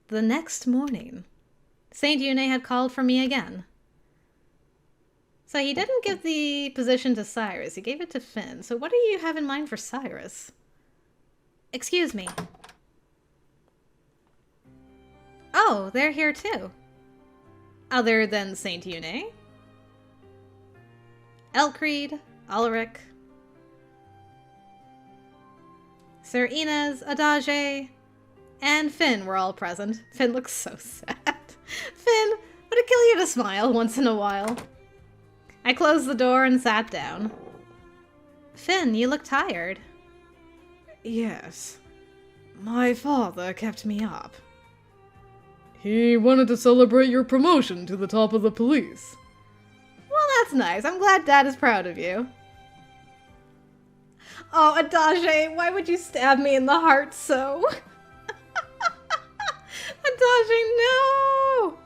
The next morning, Saint Yuna had called for me again. So he didn't give the position to Cyrus, he gave it to Finn. So what do you have in mind for Cyrus? Excuse me. Oh, they're here too. Other than Saint Yuna? Elkreed, Ulrich, Sir Inez, Adage, and Finn were all present. Finn looks so sad. Finn, would it kill you to smile once in a while? I closed the door and sat down. Finn, you look tired. Yes. My father kept me up. He wanted to celebrate your promotion to the top of the police. Well, that's nice. I'm glad Dad is proud of you. Oh, Adage, why would you stab me in the heart so? Adage, no!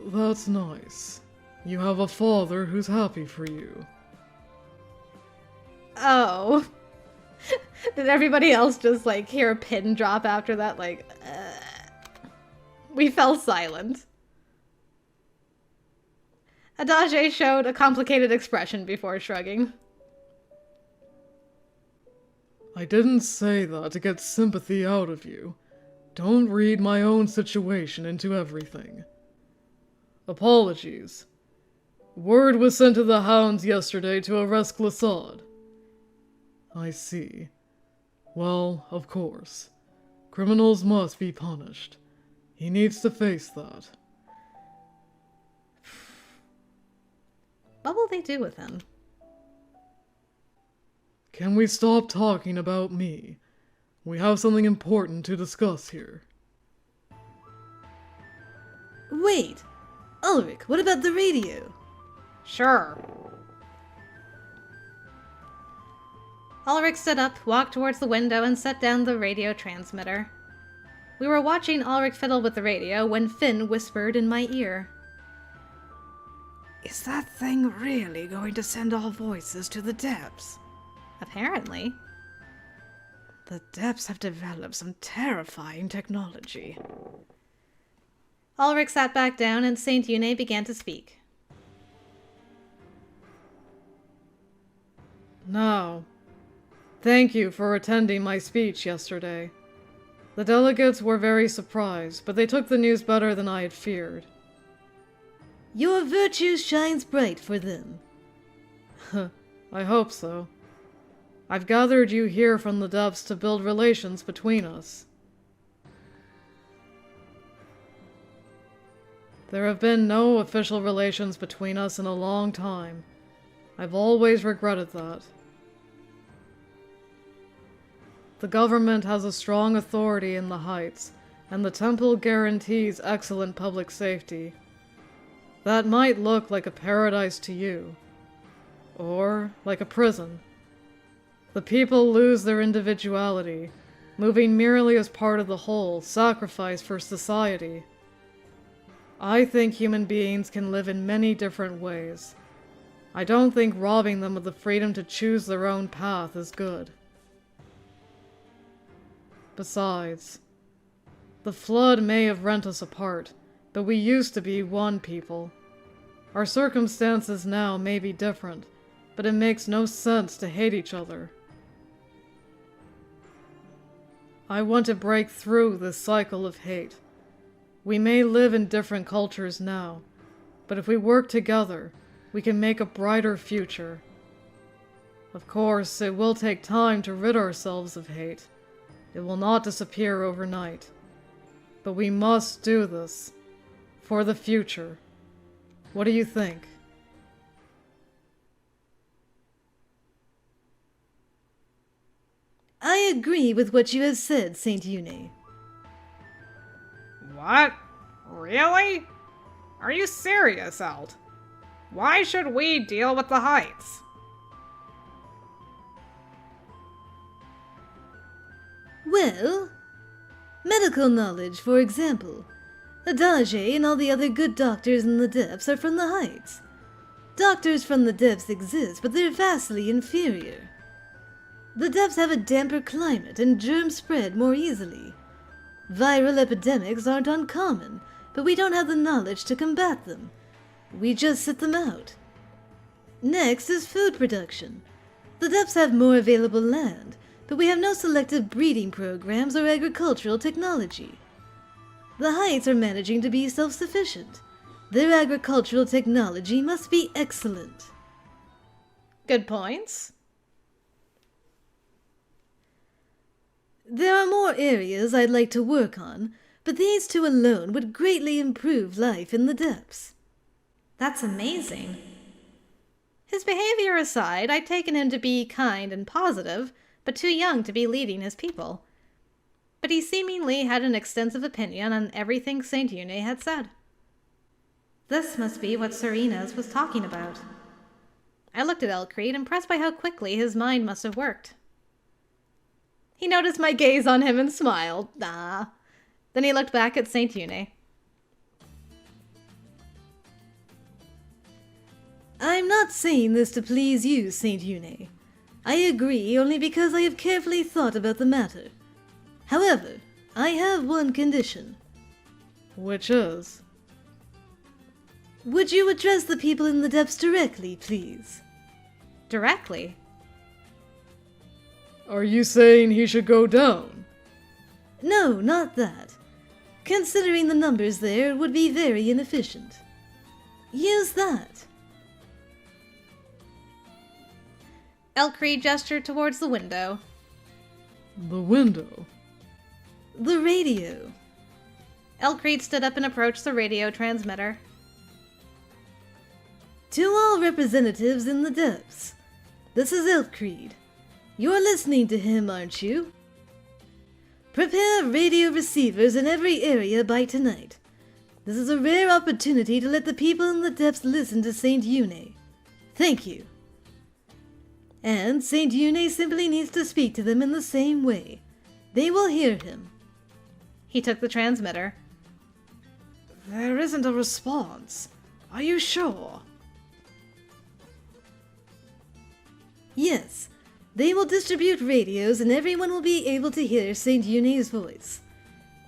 That's nice. You have a father who's happy for you. Oh. Did everybody else just, like, hear a pin drop after that? Like, We fell silent. Adage showed a complicated expression before shrugging. I didn't say that to get sympathy out of you. Don't read my own situation into everything. Apologies. Word was sent to the Hounds yesterday to arrest Glassad. I see. Well, of course. Criminals must be punished. He needs to face that. What will they do with him? Can we stop talking about me? We have something important to discuss here. Wait! Ulrich, what about the radio? Sure. Ulrich stood up, walked towards the window, and set down the radio transmitter. We were watching Ulrich fiddle with the radio when Finn whispered in my ear. Is that thing really going to send all voices to the depths? Apparently. The depths have developed some terrifying technology. Ulrich sat back down and Saint Yuna began to speak. Now, thank you for attending my speech yesterday. The delegates were very surprised, but they took the news better than I had feared. Your virtue shines bright for them. I hope so. I've gathered you here from the depths to build relations between us. There have been no official relations between us in a long time. I've always regretted that. The government has a strong authority in the Heights, and the temple guarantees excellent public safety. That might look like a paradise to you, or like a prison. The people lose their individuality, moving merely as part of the whole, sacrifice for society. I think human beings can live in many different ways. I don't think robbing them of the freedom to choose their own path is good. Besides, the flood may have rent us apart, but we used to be one people. Our circumstances now may be different, but it makes no sense to hate each other. I want to break through this cycle of hate. We may live in different cultures now, but if we work together, we can make a brighter future. Of course, it will take time to rid ourselves of hate. It will not disappear overnight. But we must do this. For the future. What do you think? I agree with what you have said, Saint Yuna. What? Really? Are you serious, Alt? Why should we deal with the Heights? Well, medical knowledge, for example. Adage and all the other good doctors in the depths are from the Heights. Doctors from the depths exist, but they're vastly inferior. The depths have a damper climate and germs spread more easily. Viral epidemics aren't uncommon, but we don't have the knowledge to combat them. We just sit them out. Next is food production. The depths have more available land, but we have no selective breeding programs or agricultural technology. The heights are managing to be self-sufficient. Their agricultural technology must be excellent. Good points. There are more areas I'd like to work on, but these two alone would greatly improve life in the depths. That's amazing. His behavior aside, I'd taken him to be kind and positive, but too young to be leading his people. But he seemingly had an extensive opinion on everything St. Yuna had said. This must be what Cyrus was talking about. I looked at Elcreed, impressed by how quickly his mind must have worked. He noticed my gaze on him and smiled. Ah. Then he looked back at St. Yuna. I'm not saying this to please you, St. Yuna. I agree only because I have carefully thought about the matter. However, I have one condition. Which is? Would you address the people in the depths directly, please? Directly? Are you saying he should go down? No, not that. Considering the numbers there, it would be very inefficient. Use that. Elcreed gestured towards the window. The window? The radio. Elcreed stood up and approached the radio transmitter. To all representatives in the depths, this is Elcreed. You're listening to him, aren't you? Prepare radio receivers in every area by tonight. This is a rare opportunity to let the people in the depths listen to St. Yuna. Thank you. And St. Yuna simply needs to speak to them in the same way. They will hear him. He took the transmitter. There isn't a response. Are you sure? Yes. They will distribute radios and everyone will be able to hear St. Yuna's voice.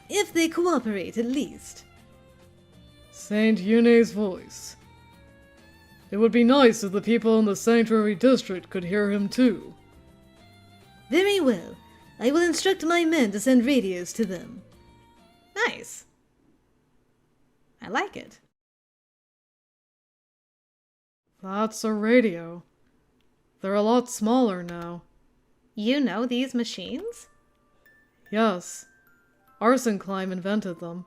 If they cooperate, at least. St. Yuna's voice. It would be nice if the people in the Sanctuary District could hear him too. Very well. I will instruct my men to send radios to them. Nice. I like it. That's a radio. They're a lot smaller now. You know these machines? Yes. Arsenclimb invented them.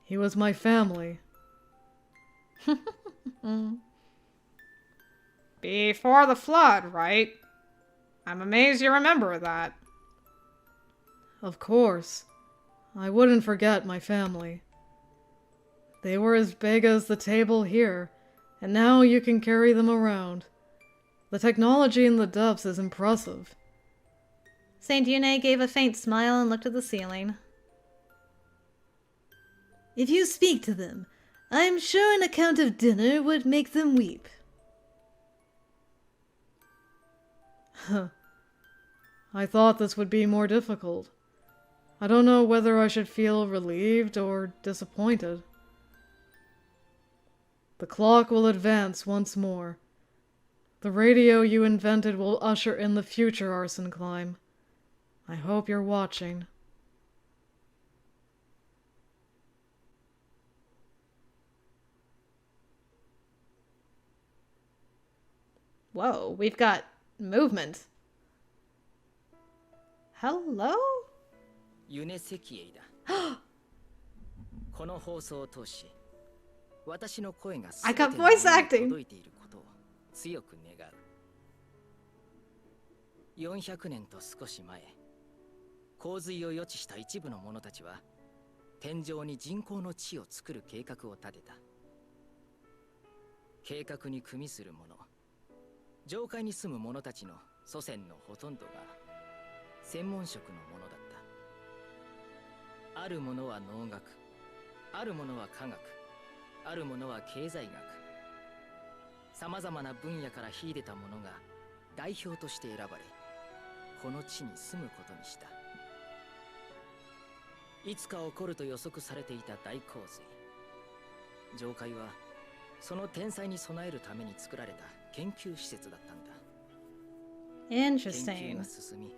He was my family. Before the flood, right? I'm amazed you remember that. Of course. I wouldn't forget my family. They were as big as the table here, and now you can carry them around. The technology in the depths is impressive. St. Yuna gave a faint smile and looked at the ceiling. If you speak to them, I'm sure an account of dinner would make them weep. I thought this would be more difficult. I don't know whether I should feel relieved or disappointed. The clock will advance once more. The radio you invented will usher in the future, Arsenclimb. I hope you're watching. Whoa, we've got movement. Hello? ユネセキエイだ。この放送を通し、私の声が I 全 got ての voice 人に acting. 届いていることを強く願う。400年と少し前、洪水を予知した一部の者たちは、天上に人工の地を作る計画を立てた。計画に組みする者、上界に住む者たちの祖先のほとんどが専門職の者だった。ある者は農学、ある者は科学、ある者は経済学。さまざまな分野から秀でた者が代表として選ばれ、この地に住むことにした。いつか起こると予測されていた大洪水。上海はその天災に備えるために作られた研究施設だったんだ。研究 Interesting. が進み、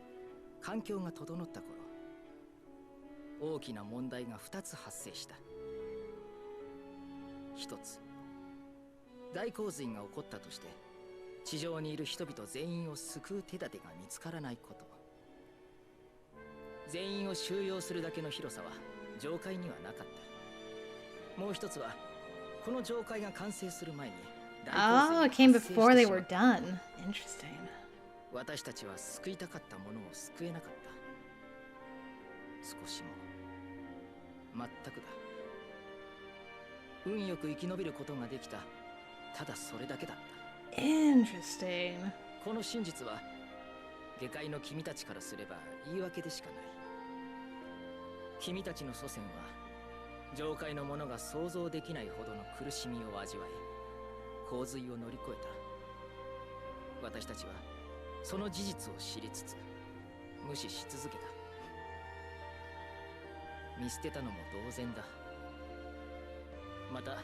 環境が整った頃、大きな問題が2つ発生した。1つ、大洪水が起こったとして地上にいる人々全員を救う手立てが見つからないこと。全員を収容するだけの広さは上海にはなかった。もう一つは、この上海が完成する前に Oh, it came before they were done. Interesting. 私たちは救いたかったものを救えなかった。少しも。全くだ。運よく生き延びることができた。ただそれだけだった。Interesting. この真実は、下界の君たちからすれば言い訳でしかない。君たちの祖先は、上界の者が想像できないほどの苦しみを味わい、洪水を乗り越えた。私たちは、その事実を知りつつ、無視し続けた。見捨てたのも同然だ。また、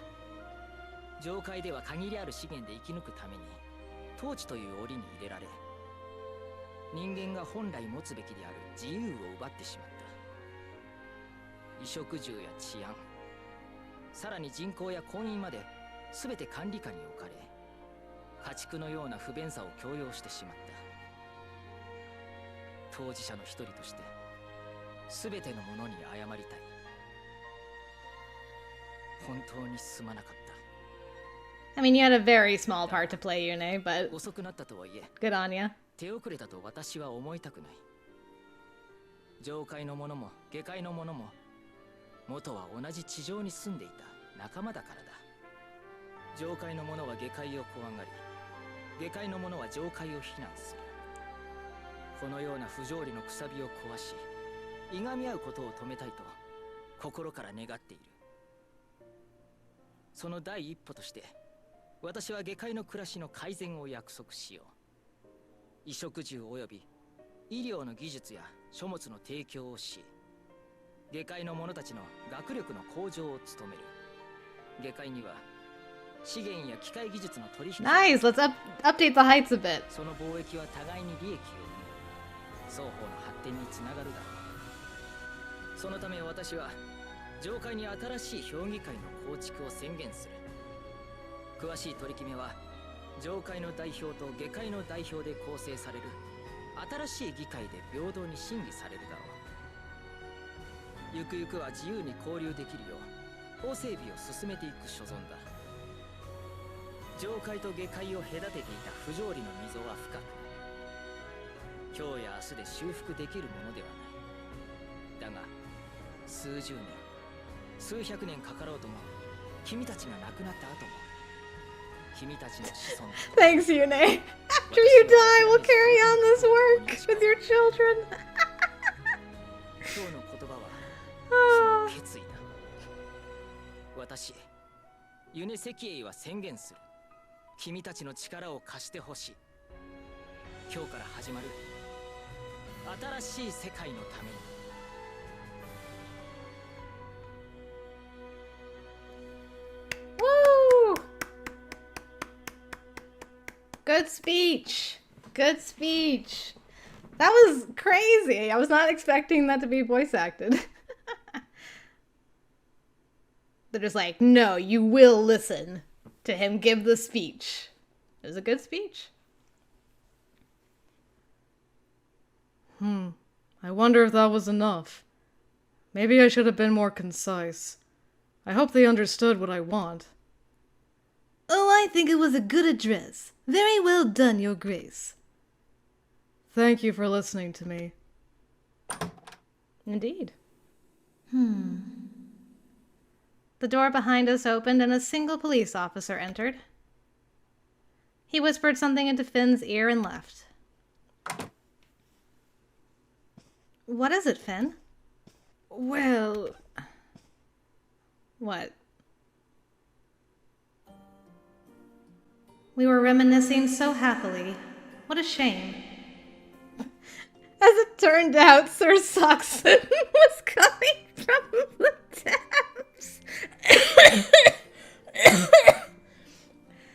上界では限りある資源で生き抜くために、統治という檻に入れられ、人間が本来持つべきである自由を奪ってしまった。衣食住や治安、さらに人口や婚姻まで全て管理下に置かれ、家畜のような不便さを強要してしまった。当事者の一人として全てのものに謝りたい。本当にすまなかった。 I mean, you had a very small part to play, Yune, but 遅くなったとはいえ、 good on ya. 手遅れだと私は思いたくない。上界の者も下界の者も、元は同じ地上に住んでいた仲間だからだ。上界の者は下界を怖がり、下界の者は上界を非難する。このような不条理のくさびを壊し、いがみ合うことを止めたいと心から願っている。その第一歩として、私は下界の暮らしの改善を約束しよう。衣食住及び医療の技術や書物の提供をし、下界の者たちの学力の向上を務める。下界には資源や機械技術の取引、 Nice. Let's update the heights a bit. その貿易は互いに利益を生む。双方の発展につながるだろう。そのため私は上界に新しい評議会の構築を宣言する。詳しい取り決めは上界の代表と下界の代表で構成される新しい議会で平等に審議されるだろう。ゆくゆくは自由に交流できるよう法整備を進めていく所存だ。上界と下界を隔てていた不条理の溝は深く、今日や明日で修復できるものではない。だが数十年、数百年かかろうとも、君たちが亡くなった後も、君たちの子孫 Thanks, Yune. After you die, we'll carry on this work with your children. 今日の言葉はその決意だ。私、ユネセキエイは宣言する。君たちの力を貸してほしい。今日から始まる新しい世界のために。Woo! Good speech. Good speech. That was crazy. I was not expecting that to be voice acted. They're just like, no, you will listen to him give the speech. It was a good speech. I wonder if that was enough. Maybe I should have been more concise. I hope they understood what I want. Oh, I think it was a good address. Very well done, Your Grace. Thank you for listening to me. Indeed. The door behind us opened and a single police officer entered. He whispered something into Finn's ear and left. What is it, Finn? Well... What? We were reminiscing so happily. What a shame. As it turned out, Sir Soxon was coming from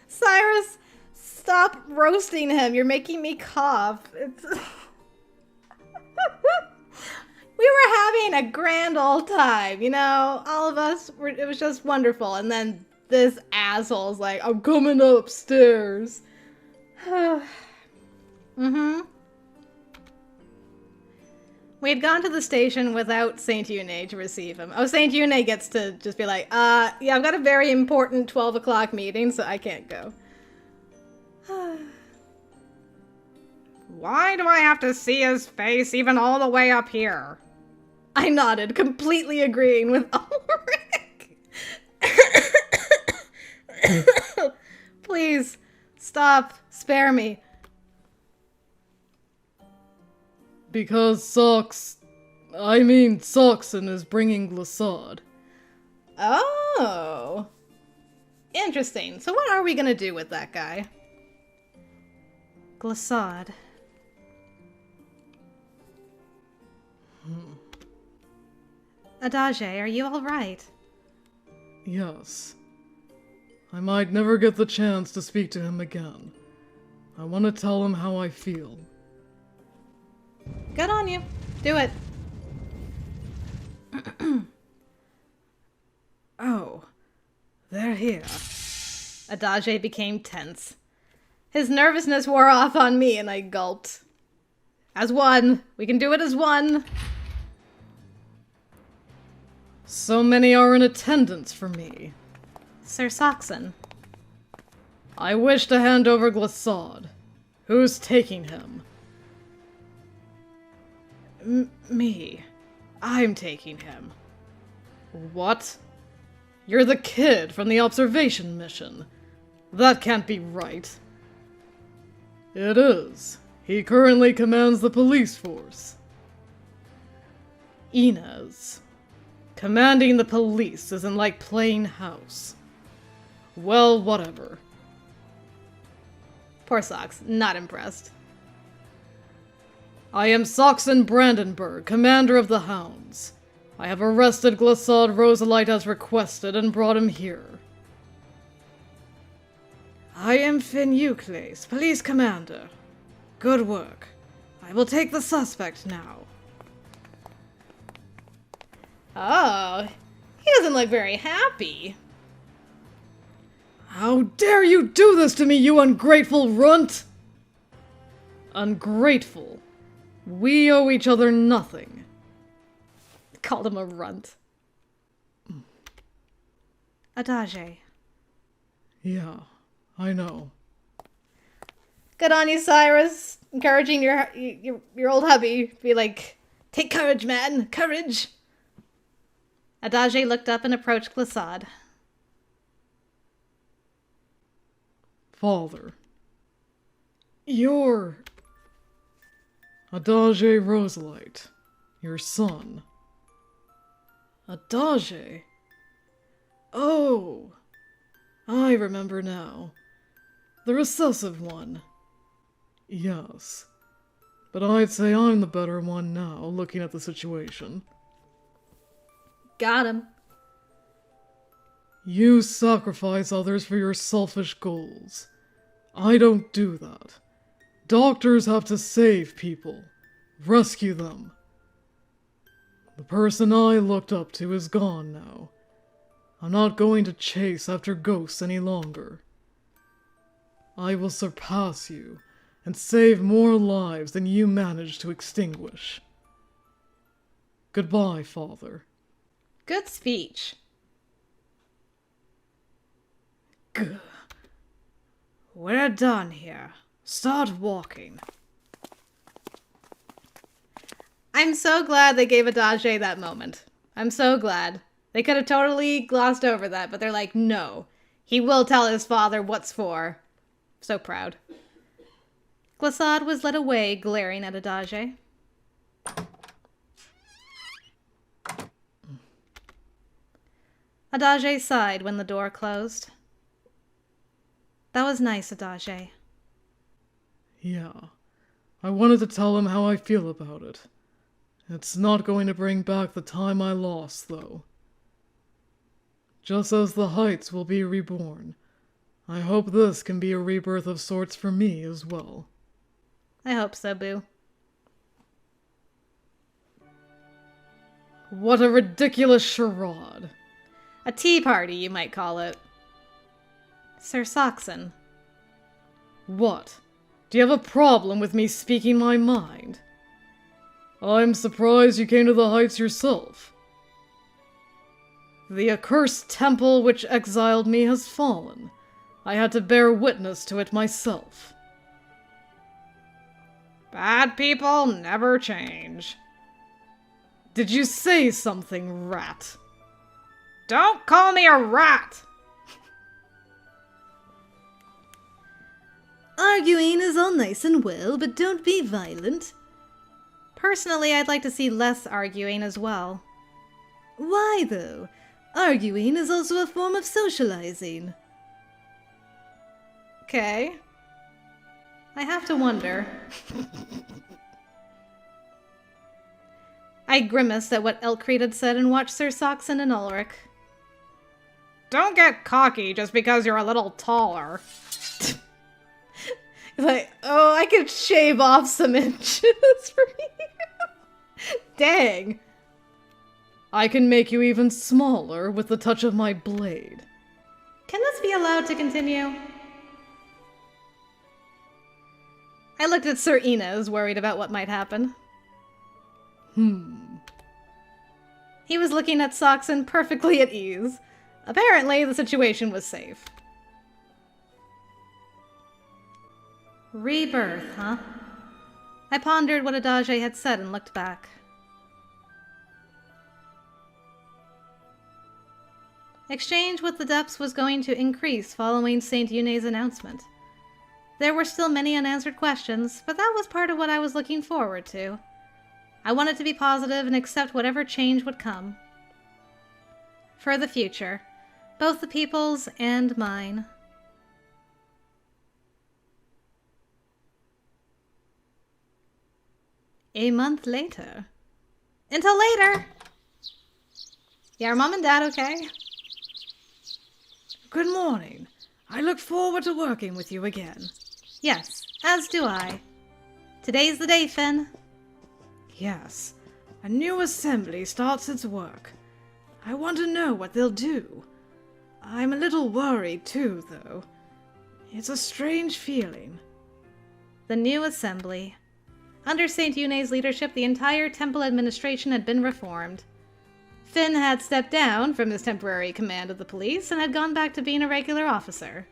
Cyrus, stop roasting him. You're making me cough. It's... We were having a grand old time, you know? All of us, it was just wonderful. And then this asshole's like, I'm coming upstairs. Mm-hmm. We had gone to the station without Saint Yuna to receive him. Oh, Saint Yuna gets to just be like, yeah, I've got a very important 12 o'clock meeting, so I can't go. Why do I have to see his face even all the way up here? I nodded, completely agreeing with Ulrich. Please, stop. Spare me. Because Saxon is bringing Glassad. Oh. Interesting. So what are we gonna do with that guy? Glassad. Adage, are you alright? Yes. I might never get the chance to speak to him again. I want to tell him how I feel. Good on you. Do it. Oh, they're here. Adage became tense. His nervousness wore off on me and I gulped. As one. We can do it as one. So many are in attendance for me. Sir Saxon. I wish to hand over Glassad. Who's taking him? Me. I'm taking him. What? You're the kid from the observation mission. That can't be right. It is. He currently commands the police force. Inez. Commanding the police isn't like playing house. Well, whatever. Poor Sox, not impressed. I am Saxon Brandenburg, commander of the Hounds. I have arrested Glassad Rosalite as requested and brought him here. I am Finn Euclase, police commander. Good work. I will take the suspect now. Oh, he doesn't look very happy. How dare you do this to me, you ungrateful runt! Ungrateful? We owe each other nothing. Called him a runt. Adage. Yeah, I know. Good on you, Cyrus. Encouraging your old hubby. Be like, take courage, man. Courage. Adage looked up and approached Glassad. Father. You're... Adage Rosalite. Your son. Adage? Oh! I remember now. The recessive one. Yes. But I'd say I'm the better one now, looking at the situation. Got him. You sacrifice others for your selfish goals. I don't do that. Doctors have to save people. Rescue them. The person I looked up to is gone now. I'm not going to chase after ghosts any longer. I will surpass you and save more lives than you managed to extinguish. Goodbye, Father. Good speech. Gah. We're done here. Start walking. I'm so glad they gave Adage that moment. I'm so glad. They could have totally glossed over that, but they're like, no. He will tell his father what's for. So proud. Glassad was led away, glaring at Adage. Adage sighed when the door closed. That was nice, Adage. Yeah. I wanted to tell him how I feel about it. It's not going to bring back the time I lost, though. just as the heights will be reborn. I hope this can be a rebirth of sorts for me as well. I hope so, Boo. What a ridiculous charade. A tea party, you might call it. Sir Soxon. What? Do you have a problem with me speaking my mind? I'm surprised you came to the heights yourself. The accursed temple which exiled me has fallen. I had to bear witness to it myself. Bad people never change. Did you say something, rat? Don't call me a rat! Arguing is all nice and well, but don't be violent. Personally, I'd like to see less arguing as well. Why, though? Arguing is also a form of socializing. Okay. I have to wonder. I grimaced at what Elkreed had said and watched Sir Soxon and Ulrich. Don't get cocky just because you're a little taller. Like, oh, I could shave off some inches for you. Dang. I can make you even smaller with the touch of my blade. Can this be allowed to continue? I looked at Sir Inez, worried about what might happen. He was looking at Soxon perfectly at ease. Apparently, the situation was safe. Rebirth, huh? I pondered what Adage had said and looked back. Exchange with the depths was going to increase following Saint Yuna's announcement. There were still many unanswered questions, but that was part of what I was looking forward to. I wanted to be positive and accept whatever change would come. For the future, both the people's and mine. A month later. Until later! Yeah, are Mom and Dad okay? Good morning. I look forward to working with you again. Yes, as do I. Today's the day, Finn. Yes, a new assembly starts its work. I want to know what they'll do. I'm a little worried too, though. It's a strange feeling. The new assembly. Under Saint Yuna's leadership, the entire temple administration had been reformed. Finn had stepped down from his temporary command of the police and had gone back to being a regular officer.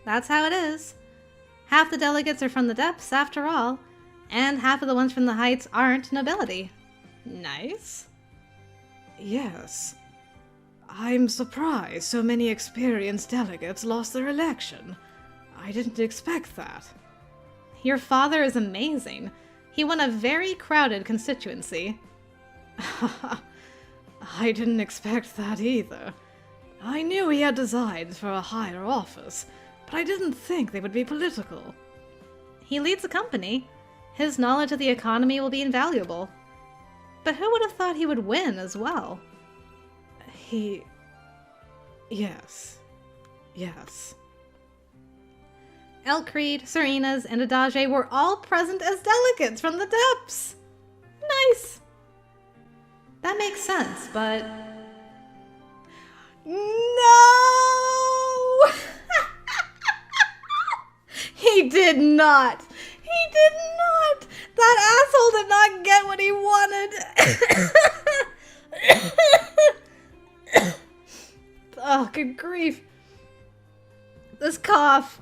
That's how it is. Half the delegates are from the depths, after all, and half of the ones from the heights aren't nobility. Nice. Yes. I'm surprised so many experienced delegates lost their election. I didn't expect that. Your father is amazing. He won a very crowded constituency. I didn't expect that either. I knew he had designs for a higher office, but I didn't think they would be political. He leads a company. His knowledge of the economy will be invaluable. But who would have thought he would win as well? Yes. Elkreed, Sir Inez, and Adage were all present as delegates from the depths. Nice. That makes sense, but... No! He did not. He did not. That asshole did not get what he wanted. Oh, good grief. This cough.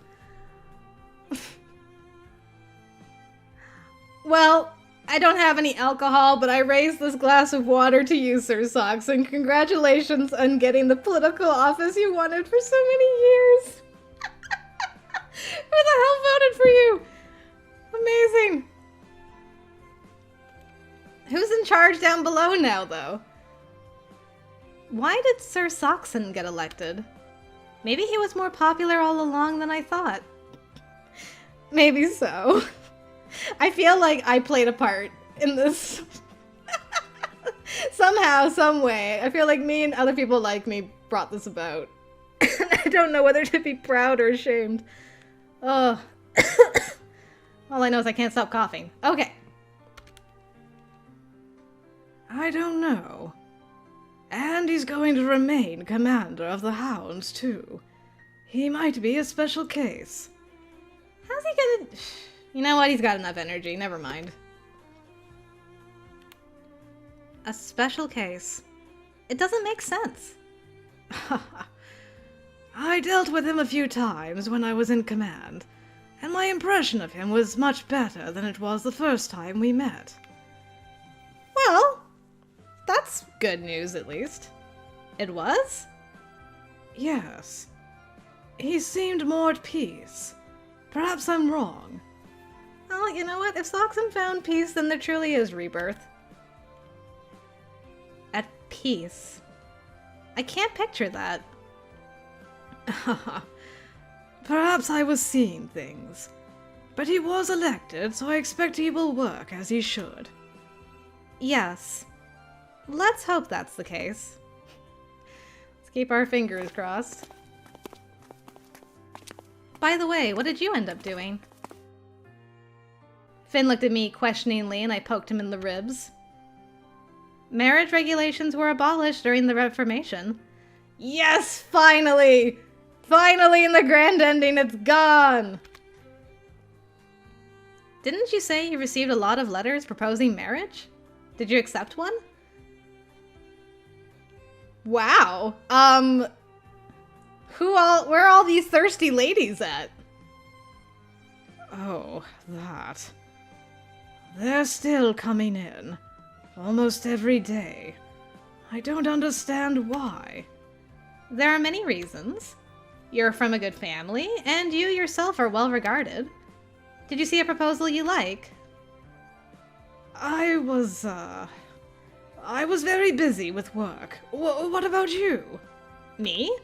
Well, I don't have any alcohol, but I raised this glass of water to you, Sir Sox, and congratulations on getting the political office you wanted for so many years. Who the hell voted for you? Amazing. Who's in charge down below now, though? Why did Sir Soxon get elected? Maybe he was more popular all along than I thought. Maybe so. I feel like I played a part in this. Somehow, some way, I feel like me and other people like me brought this about. I don't know whether to be proud or ashamed. Ugh. All I know is I can't stop coughing. Okay. I don't know. And he's going to remain commander of the Hounds, too. He might be a special case. How's he gonna... You know what? He's got enough energy. Never mind. A special case. It doesn't make sense. I dealt with him a few times when I was in command, and my impression of him was much better than it was the first time we met. Well, that's good news at least. It was? Yes. He seemed more at peace. Perhaps I'm wrong. Well, you know what? If Soxum found peace, then there truly is rebirth. At peace. I can't picture that. Perhaps I was seeing things. But he was elected, so I expect he will work as he should. Yes. Let's hope that's the case. Let's keep our fingers crossed. By the way, what did you end up doing? Finn looked at me questioningly and I poked him in the ribs. Marriage regulations were abolished during the Reformation. Yes, finally! Finally, in the grand ending, it's gone! Didn't you say you received a lot of letters proposing marriage? Did you accept one? Wow. Where are all these thirsty ladies at? Oh, that. They're still coming in. Almost every day. I don't understand why. There are many reasons. You're from a good family, and you yourself are well regarded. Did you see a proposal you like? I was very busy with work. What about you? Me?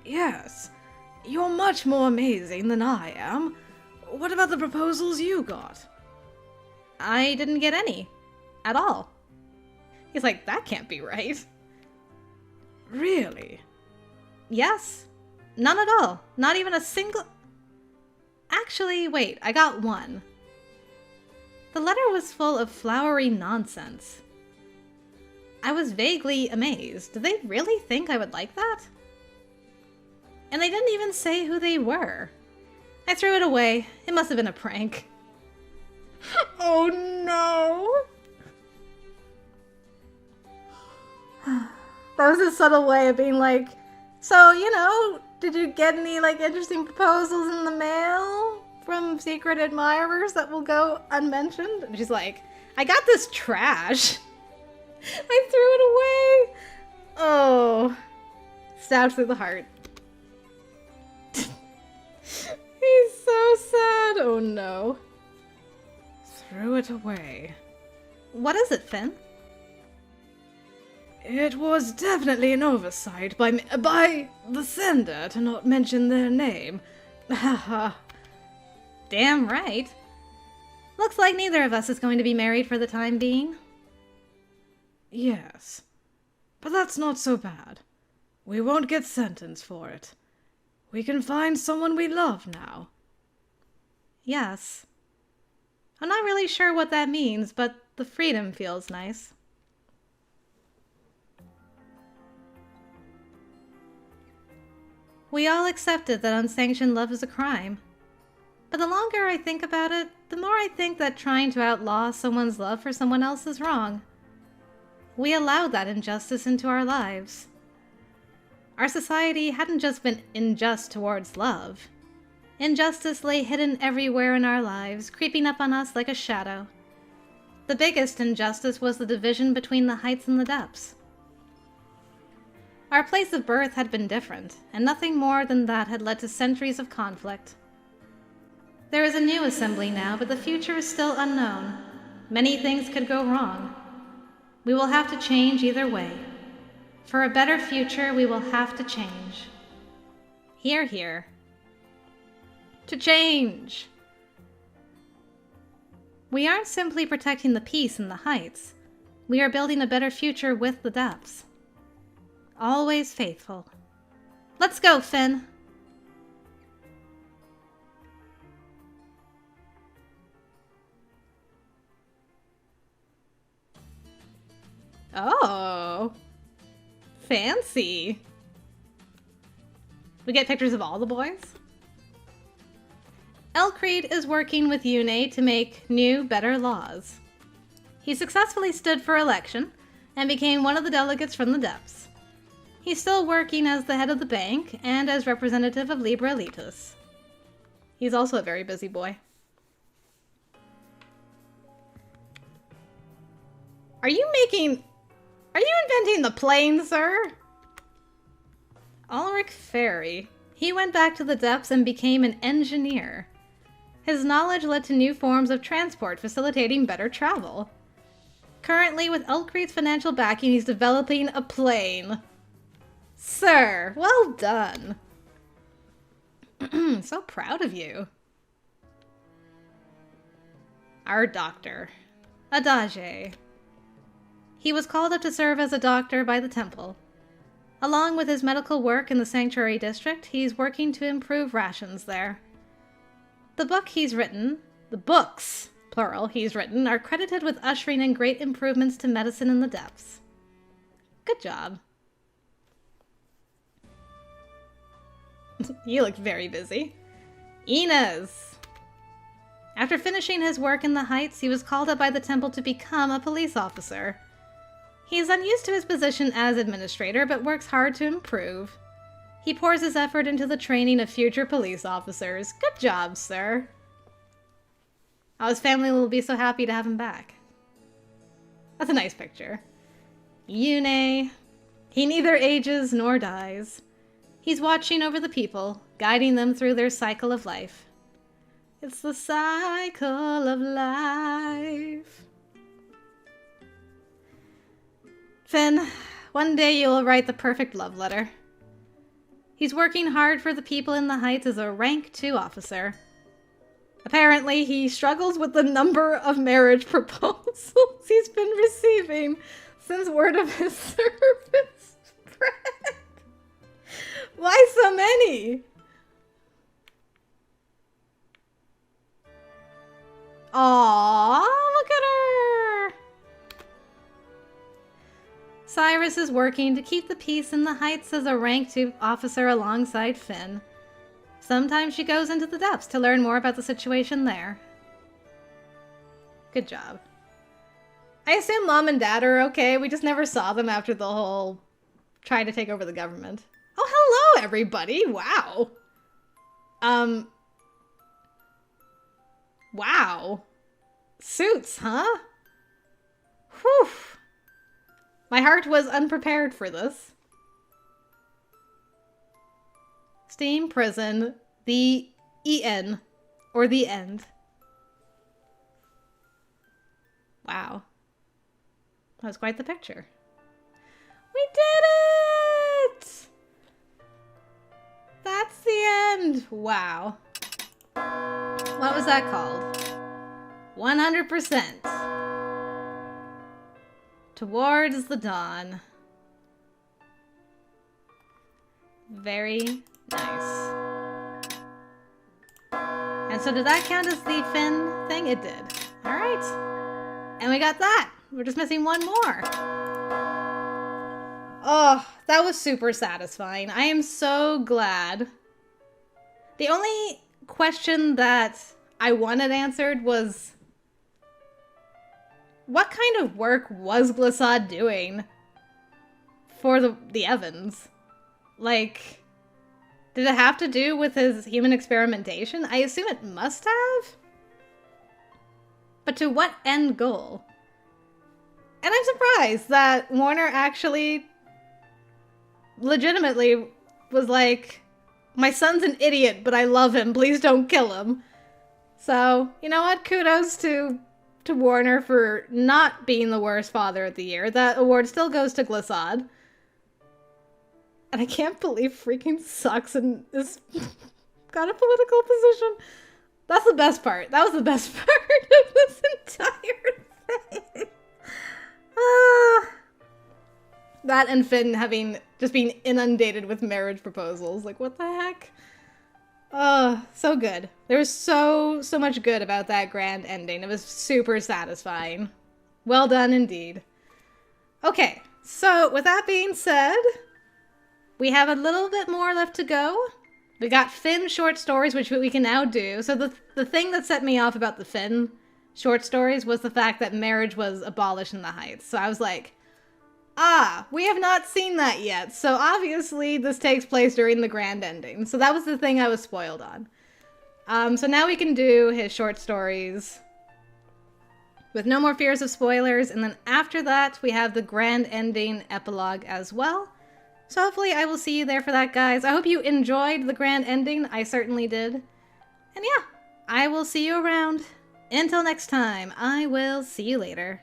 Yes. You're much more amazing than I am. What about the proposals you got? I didn't get any. At all. He's like, that can't be right. Really? Yes. None at all. Not even a single... Actually, wait, I got one. The letter was full of flowery nonsense. I was vaguely amazed. Did they really think I would like that? And they didn't even say who they were. I threw it away. It must have been a prank. Oh no! That was a subtle way of being like, so, you know, did you get any, like, interesting proposals in the mail from secret admirers that will go unmentioned? And she's like, I got this trash. I threw it away. Oh. Stabbed through the heart. He's so sad. Oh no. Threw it away. What is it, Finn? It was definitely an oversight by the sender to not mention their name. Haha. Damn right. Looks like neither of us is going to be married for the time being. Yes. But that's not so bad. We won't get sentenced for it. We can find someone we love now. Yes. I'm not really sure what that means, but the freedom feels nice. We all accepted that unsanctioned love is a crime. But the longer I think about it, the more I think that trying to outlaw someone's love for someone else is wrong. We allowed that injustice into our lives. Our society hadn't just been unjust towards love. Injustice lay hidden everywhere in our lives, creeping up on us like a shadow. The biggest injustice was the division between the heights and the depths. Our place of birth had been different, and nothing more than that had led to centuries of conflict. There is a new assembly now, but the future is still unknown. Many things could go wrong. We will have to change either way. For a better future, we will have to change. Hear, hear. To change! We aren't simply protecting the peace in the heights. We are building a better future with the depths. Always faithful. Let's go, Finn! Oh! Fancy! We get pictures of all the boys? Ulrich is working with Yuna to make new, better laws. He successfully stood for election and became one of the delegates from the depths. He's still working as the head of the bank and as representative of Liber Elitus. He's also a very busy boy. Are you inventing the plane, sir? Ulrich Ferry. He went back to the depths and became an engineer. His knowledge led to new forms of transport, facilitating better travel. Currently, with Ulrich's financial backing, he's developing a plane. Sir, well done. So proud of you. Our doctor, Adage. He was called up to serve as a doctor by the temple. Along with his medical work in the Sanctuary District, he's working to improve rations there. The books, plural, he's written, are credited with ushering in great improvements to medicine in the depths. Good job. You look very busy. Inez! After finishing his work in the Heights, he was called up by the temple to become a police officer. He is unused to his position as administrator, but works hard to improve. He pours his effort into the training of future police officers. Good job, sir. Oh, his family will be so happy to have him back. That's a nice picture. Yuna. He neither ages nor dies. He's watching over the people, guiding them through their cycle of life. It's the cycle of life. Finn, one day you will write the perfect love letter. He's working hard for the people in the Heights as a rank 2 officer. Apparently, he struggles with the number of marriage proposals he's been receiving since word of his service spread. Why so many? Aww, look at her! Cyrus is working to keep the peace in the Heights as a rank 2 officer alongside Finn. Sometimes she goes into the depths to learn more about the situation there. Good job. I assume Mom and Dad are okay. We just never saw them after the whole trying to take over the government. Oh, hello, everybody. Wow. Wow. Suits, huh? Whew. My heart was unprepared for this. Steam Prison, the EN, or the end. Wow. That was quite the picture. We did it! That's the end. Wow. What was that called? 100%. Towards the dawn. Very nice. And so did that count as the Finn thing? It did. Alright. And we got that. We're just missing one more. Oh, that was super satisfying. I am so glad. The only question that I wanted answered was, what kind of work was Glassad doing for the Evans? Like, did it have to do with his human experimentation? I assume it must have. But to what end goal? And I'm surprised that Warner actually legitimately was like, my son's an idiot, but I love him. Please don't kill him. So, you know what? Kudos to Warner for not being the worst father of the year. That award still goes to Glassad. And I can't believe freaking sucks and is got a political position. That's the best part. That was the best part of this That and Finn having just been inundated with marriage proposals. Like, what the heck? So good. There was so much good about that grand ending. It was super satisfying. Well done indeed. Okay, so with that being said, we have a little bit more left to go. We got Finn short stories, which we can now do. So the thing that set me off about the Finn short stories was the fact that marriage was abolished in the Heights. So I was like, we have not seen that yet. So obviously this takes place during the grand ending. So that was the thing I was spoiled on. So now we can do his short stories with no more fears of spoilers. And then after that, we have the grand ending epilogue as well. So hopefully I will see you there for that, guys. I hope you enjoyed the grand ending. I certainly did. And yeah, I will see you around. Until next time, I will see you later.